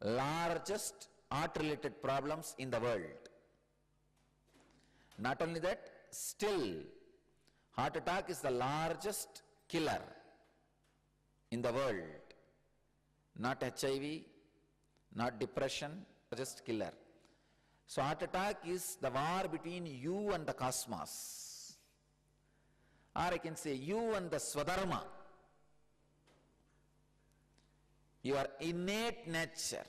largest heart-related problems in the world. Not only that, still heart attack is the largest killer in the world. Not HIV, not depression, just killer. So heart attack is the war between you and the cosmos. Or I can say you and the Swadharma. Your innate nature.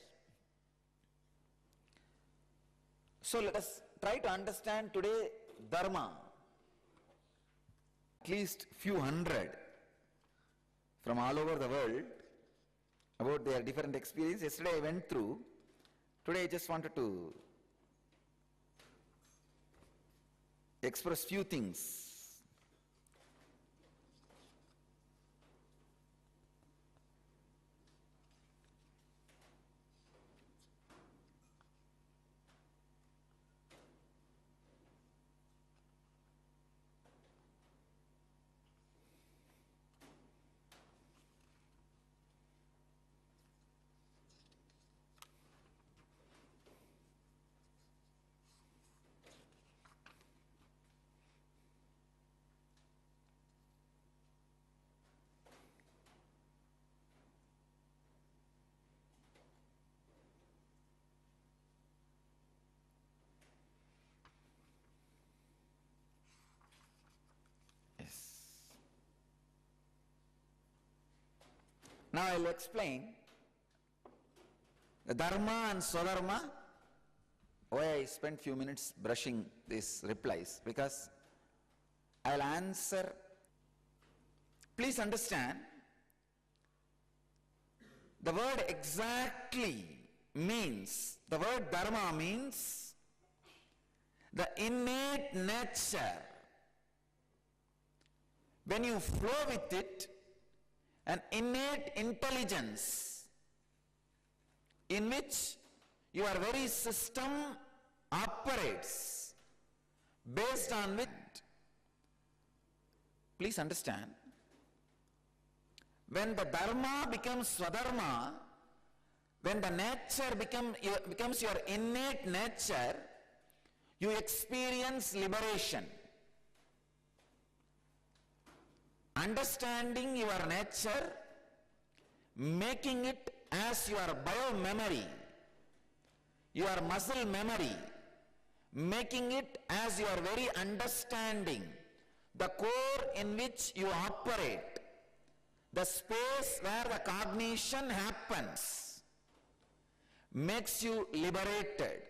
So let us try to understand today Dharma. At least few hundred from all over the world about their different experiences. Yesterday I went through. Today I just wanted to express few things. Now I will explain the Dharma and Swadharma, why I spent few minutes brushing these replies, because I will answer. Please understand, the word exactly means, the word Dharma means the innate nature. When you flow with it, an innate intelligence in which your very system operates based on which. Please understand, when the Dharma becomes Swadharma, when the nature becomes your innate nature, you experience liberation. Understanding your nature, making it as your bio-memory, your muscle memory, making it as your very understanding, the core in which you operate, the space where the cognition happens, makes you liberated.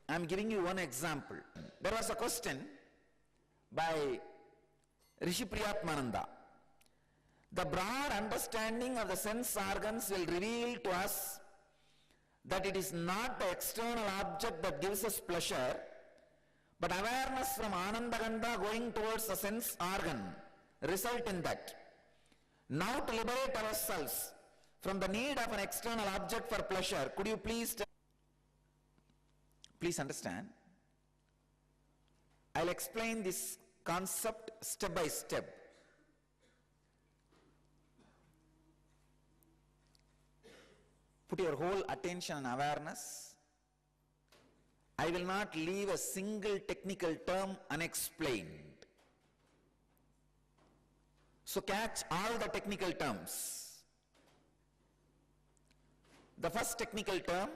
I am giving you one example. There was a question by Rishi Priyatmananda. The broad understanding of the sense organs will reveal to us that it is not the external object that gives us pleasure, but awareness from Anandagandha going towards the sense organ result in that. Now to liberate ourselves from the need of an external object for pleasure, could you please understand? I will explain this concept step by step. Put your whole attention and awareness. I will not leave a single technical term unexplained. So catch all the technical terms. The first technical term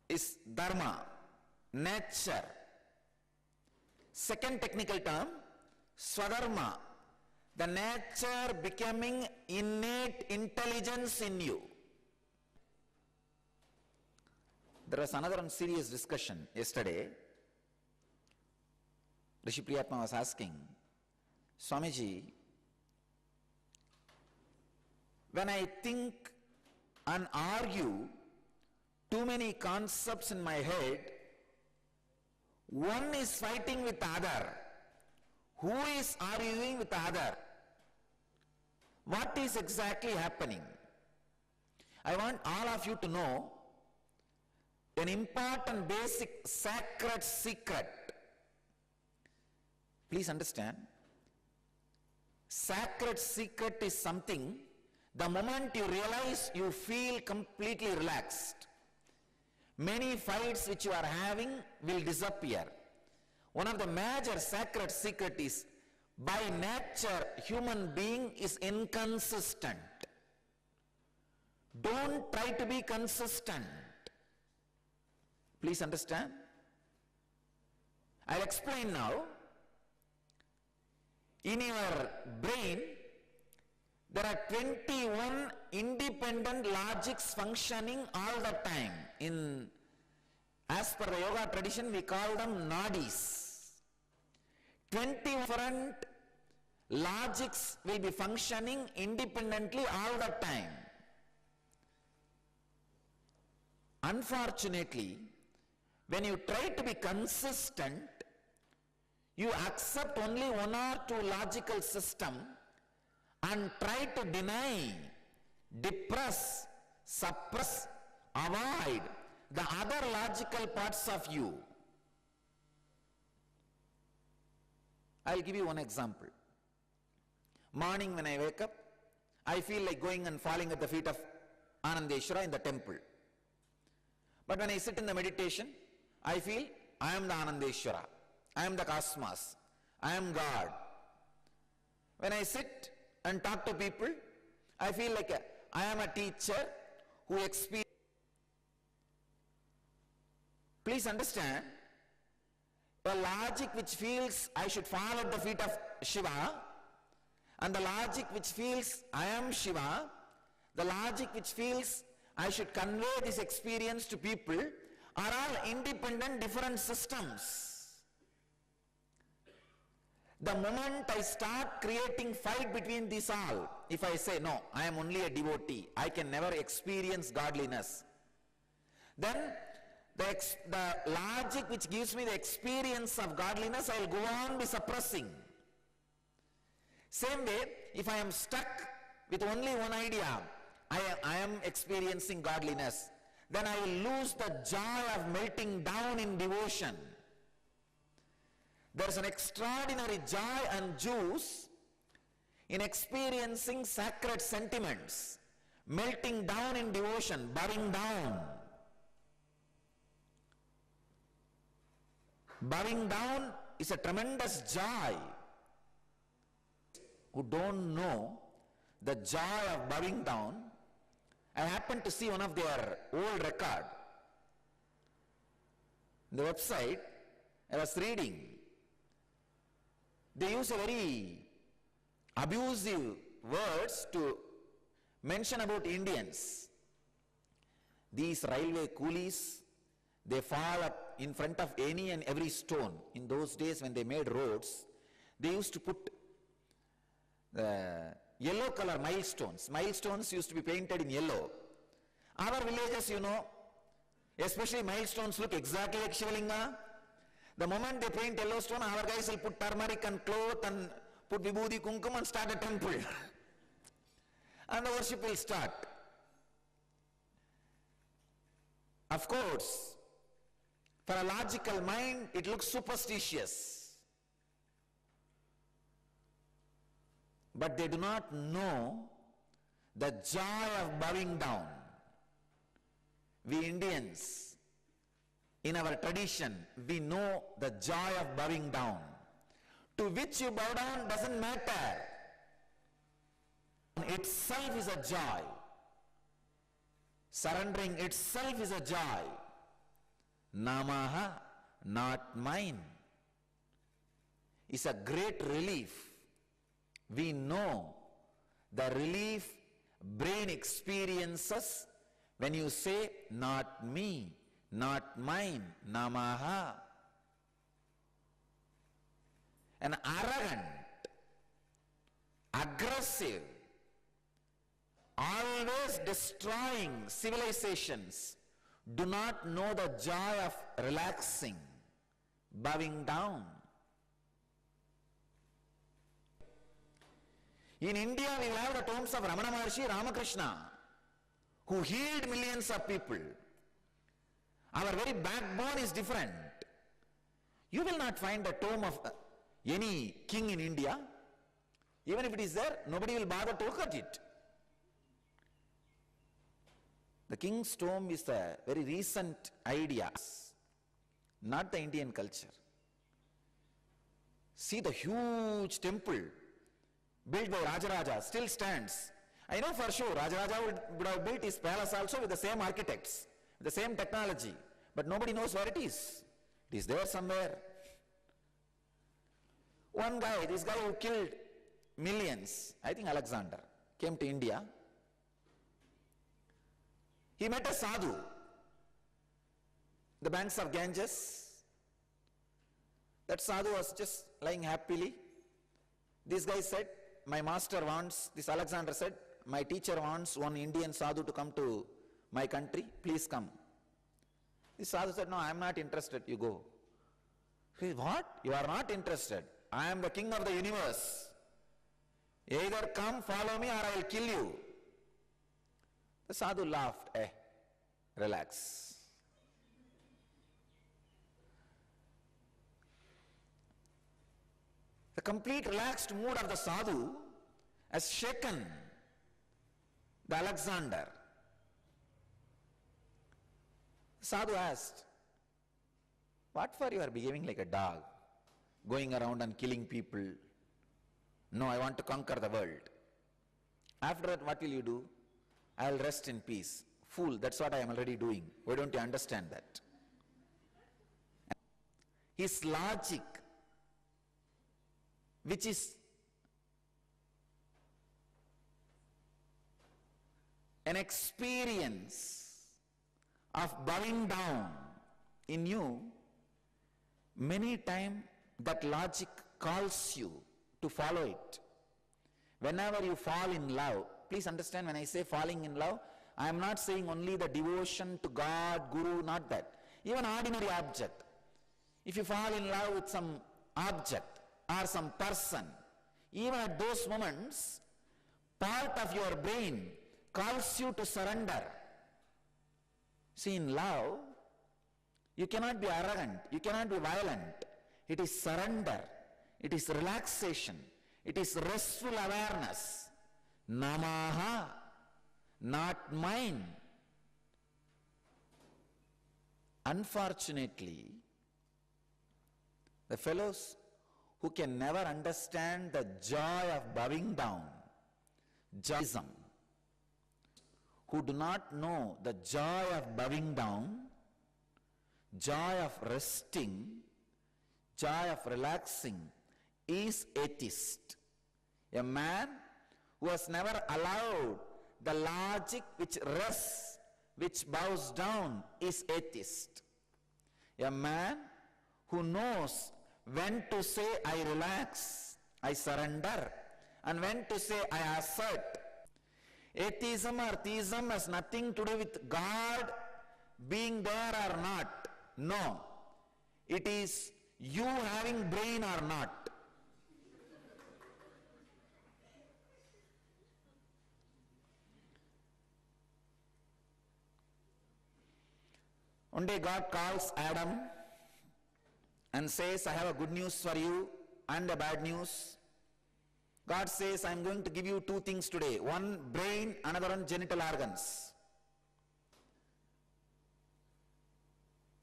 is Dharma, nature. Second technical term, Swadharma, the nature becoming innate intelligence in you. There was another serious discussion yesterday. Rishi Priyatma was asking, Swamiji, when I think and argue too many concepts in my head, one is fighting with the other. Who is arguing with the other? What is exactly happening? I want all of you to know an important basic sacred secret. Please understand, sacred secret is something The moment you realize, you feel completely relaxed. Many fights which you are having will disappear. One of the major sacred secret is, by nature, human being is inconsistent. Don't try to be consistent. Please understand. I'll explain now. In your brain, there are 21 independent logics functioning all the time. As per the yoga tradition, we call them nadis. 20 different logics will be functioning independently all the time. Unfortunately, when you try to be consistent, you accept only one or two logical systems and try to deny, depress, suppress, avoid the other logical parts of you. I'll give you one example. Morning when I wake up, I feel like going and falling at the feet of Anandeshwara in the temple. But when I sit in the meditation, I feel I am the Anandeshwara, I am the cosmos, I am God. When I sit and talk to people, I feel like I am a teacher who experiences. Please understand, the logic which feels I should fall at the feet of Shiva, and the logic which feels I am Shiva, the logic which feels I should convey this experience to people, are all independent, different systems. The moment I start creating fight between these all, if I say, no, I am only a devotee, I can never experience godliness, then the logic which gives me the experience of godliness, I will go on be suppressing. Same way, if I am stuck with only one idea, I am experiencing godliness, then I will lose the joy of melting down in devotion. There is an extraordinary joy and juice in experiencing sacred sentiments, melting down in devotion, bowing down. Bowing down is a tremendous joy. Who don't know the joy of bowing down, I happened to see one of their old record. The website, I was reading. They use a very abusive words to mention about Indians. These railway coolies, they fall up in front of any and every stone. In those days when they made roads, they used to put the yellow color milestones. Milestones used to be painted in yellow. Our villages, especially milestones look exactly like Shivalinga. The moment they paint yellow stone, our guys will put turmeric and cloth and put vibhuti kumkum and start a temple. And the worship will start. Of course, for a logical mind, it looks superstitious. But they do not know the joy of bowing down. We Indians, in our tradition, we know the joy of bowing down. To which you bow down doesn't matter. Itself is a joy. Surrendering itself is a joy. Namaha, not mine, is a great relief. We know the relief brain experiences when you say, not me, not mine, namaha. An arrogant, aggressive, always destroying civilizations do not know the joy of relaxing, bowing down. In India, we will have the tombs of Ramana Maharshi, Ramakrishna, who healed millions of people. Our very backbone is different. You will not find a tomb of any king in India. Even if it is there, nobody will bother to look at it. The king's tomb is a very recent idea, not the Indian culture. See the huge temple built by Rajaraja still stands. I know for sure Rajaraja would have built his palace also with the same architects, with the same technology, but nobody knows where it is. It is there somewhere. One guy, this guy who killed millions, I think Alexander, came to India. He met a sadhu, the banks of Ganges. That sadhu was just lying happily. This guy said, my master wants, this Alexander said, my teacher wants one Indian sadhu to come to my country, please come. This sadhu said, no, I am not interested, you go. He said, what? You are not interested? I am the king of the universe. Either come, follow me, or I will kill you. The sadhu laughed, relax. The complete relaxed mood of the sadhu has shaken the Alexander. The sadhu asked, what for you are behaving like a dog, going around and killing people? No, I want to conquer the world. After that, what will you do? I will rest in peace. Fool, that's what I am already doing. Why don't you understand that? His logic, which is an experience of bowing down in you, many times that logic calls you to follow it. Whenever you fall in love, please understand, when I say falling in love, I am not saying only the devotion to God, Guru, not that. Even ordinary object. If you fall in love with some object or some person, even at those moments, part of your brain calls you to surrender. See, in love, you cannot be arrogant, you cannot be violent. It is surrender, it is relaxation, it is restful awareness. Namaha, not mine. Unfortunately, the fellows who can never understand the joy of bowing down, joyism, who do not know the joy of bowing down, joy of resting, joy of relaxing, is atheist. A man who has never allowed the logic which rests, which bows down, is atheist. A man who knows when to say I relax, I surrender, and when to say I assert. Atheism or theism has nothing to do with God being there or not. No. It is you having brain or not. One day God calls Adam and says, I have a good news for you and a bad news. God says, I am going to give you two things today. One brain, another one genital organs.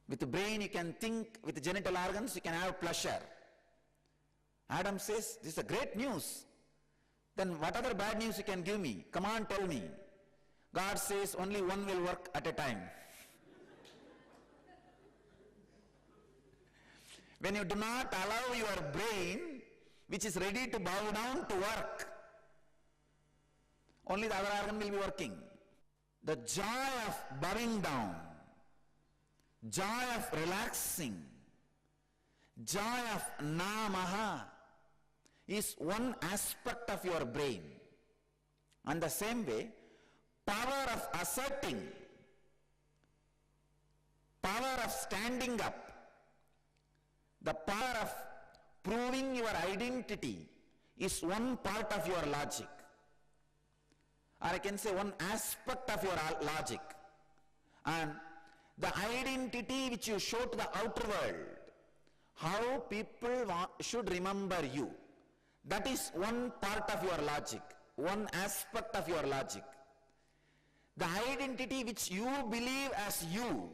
With the brain you can think, with the genital organs you can have pleasure. Adam says, this is a great news. Then what other bad news you can give me? Come on, tell me. God says, only one will work at a time. When you do not allow your brain, which is ready to bow down, to work, only the other organ will be working. The joy of bowing down, joy of relaxing, joy of namaha is one aspect of your brain. And the same way, power of asserting, power of standing up, the power of proving your identity is one part of your logic. Or I can say one aspect of your logic. And the identity which you show to the outer world, how people should remember you, that is one part of your logic, one aspect of your logic. The identity which you believe as you,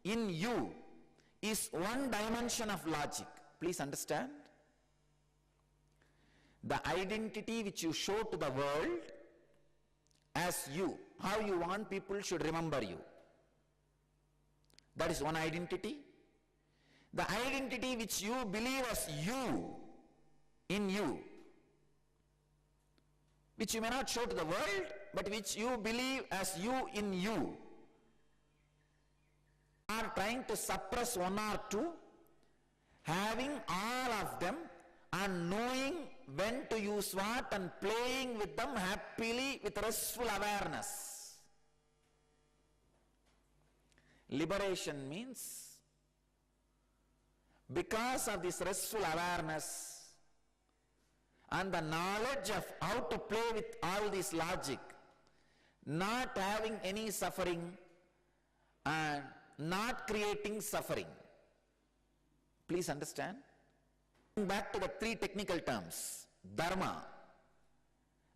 in you, is one dimension of logic. Please understand. The identity which you show to the world as you, how you want people should remember you. That is one identity. The identity which you believe as you, in you, which you may not show to the world, but which you believe as you, in you, are trying to suppress one or two, having all of them and knowing when to use what and playing with them happily with restful awareness. Liberation means, because of this restful awareness and the knowledge of how to play with all this logic, not having any suffering and not creating suffering. Please understand. Back to the three technical terms. Dharma.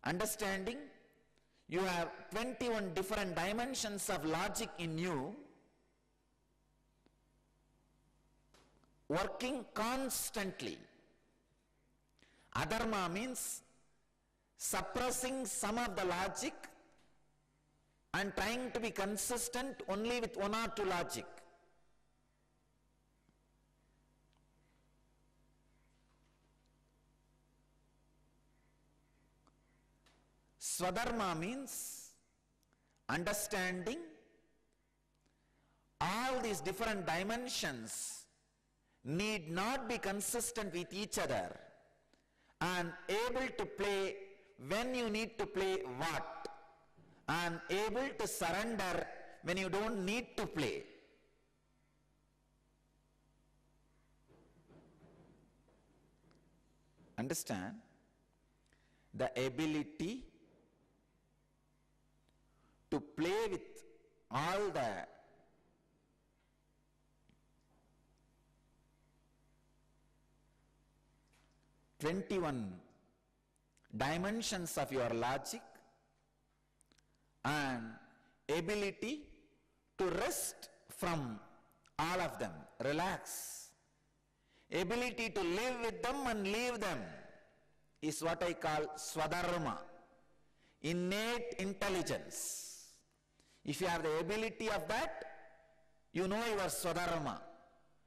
Understanding, you have 21 different dimensions of logic in you, working constantly. Adharma means suppressing some of the logic and trying to be consistent only with one or two logic. Swadharma means understanding all these different dimensions need not be consistent with each other and able to play when you need to play what, and able to surrender when you don't need to play. Understand? The ability to play with all the dimensions of your logic and ability to rest from all of them, relax. Ability to live with them and leave them is what I call swadharma, innate intelligence. If you have the ability of that, you know your swadharma.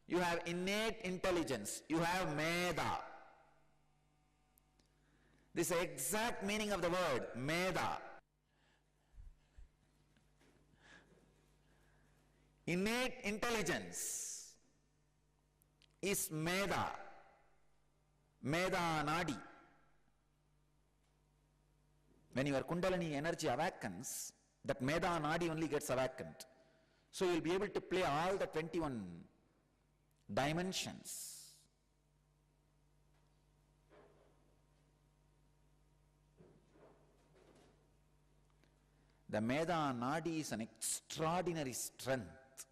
You have innate intelligence. You have medha. This is the exact meaning of the word, medha. Innate intelligence is medha. Medha nadi. When your kundalini energy awakens, that medha nadi only gets awakened. So you will be able to play all the 21 dimensions. The medha nadi is an extraordinary strength,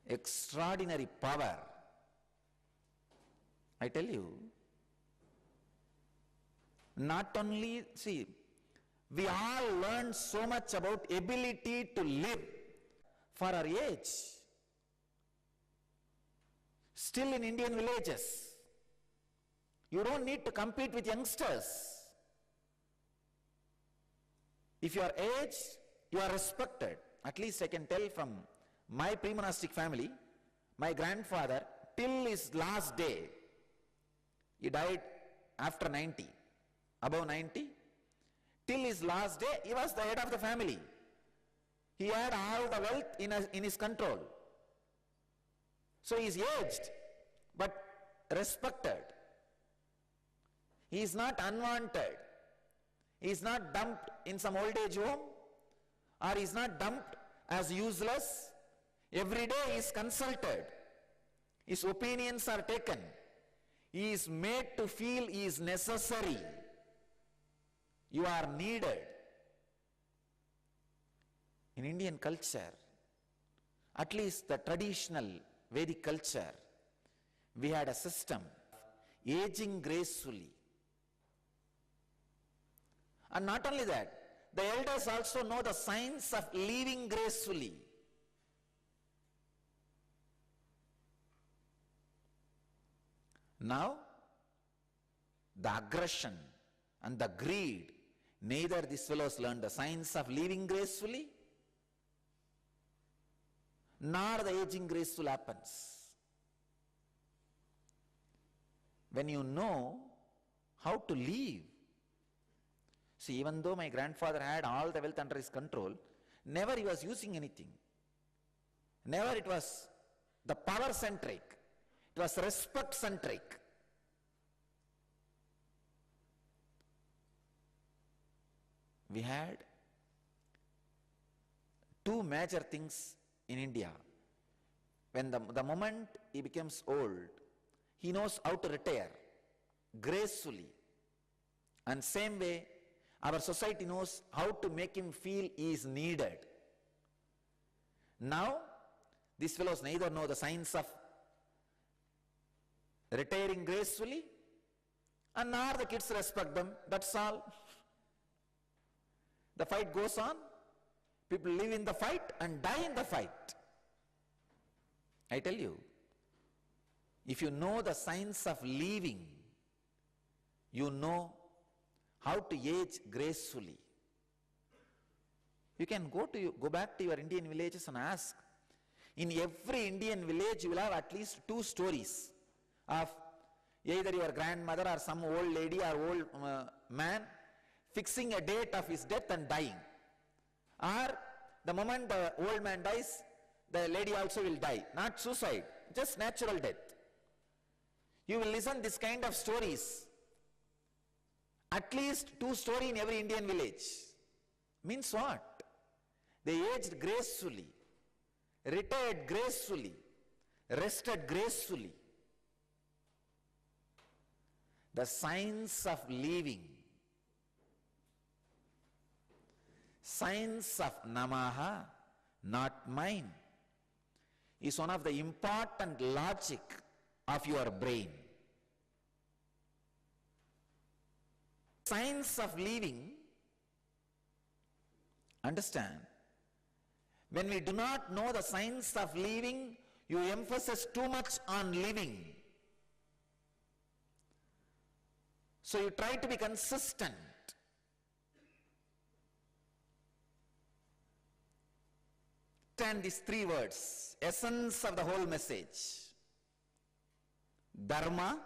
extraordinary power. I tell you, not only, see, we all learn so much about ability to live for our age. Still in Indian villages, you don't need to compete with youngsters. If you are aged, you are respected. At least I can tell from my pre-monastic family, my grandfather, till his last day, he died after 90, above 90. Till his last day, he was the head of the family. He had all the wealth in his control. So he is aged, but respected. He is not unwanted. He is not dumped in some old age home, or he is not dumped as useless. Every day he is consulted. His opinions are taken. He is made to feel he is necessary. You are needed. In Indian culture, at least the traditional Vedic culture, we had a system, aging gracefully. And not only that, The elders also know the science of living gracefully. Now, the aggression and the greed, neither these fellows learn the science of living gracefully, nor the aging graceful happens. When you know how to live. See, even though my grandfather had all the wealth under his control, never he was using anything. Never it was the power centric. It was respect centric. We had two major things in India. When the moment he becomes old, he knows how to retire gracefully. And same way, our society knows how to make him feel he is needed. Now, these fellows neither know the science of retiring gracefully, and nor the kids respect them. That's all. The fight goes on. People live in the fight and die in the fight. I tell you, if you know the science of living, you know how to age gracefully. You can go back to your Indian villages and ask. In every Indian village, you will have at least two stories of either your grandmother or some old lady or old man fixing a date of his death and dying. Or the moment the old man dies, the lady also will die. Not suicide, just natural death. You will listen this kind of stories. At least two stories in every Indian village. Means what? They aged gracefully, retired gracefully, rested gracefully. The science of living, science of namaha, not mine, is one of the important logic of your brain. Science of living, understand, when we do not know the science of living, you emphasize too much on living. So you try to be consistent. Understand these three words, essence of the whole message. Dharma,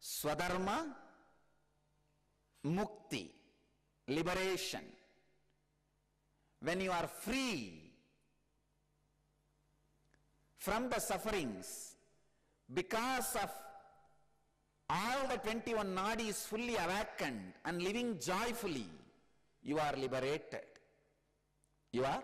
Swadharma, Mukti, liberation. When you are free from the sufferings because of all the 21 nadis fully awakened and living joyfully, you are liberated. You are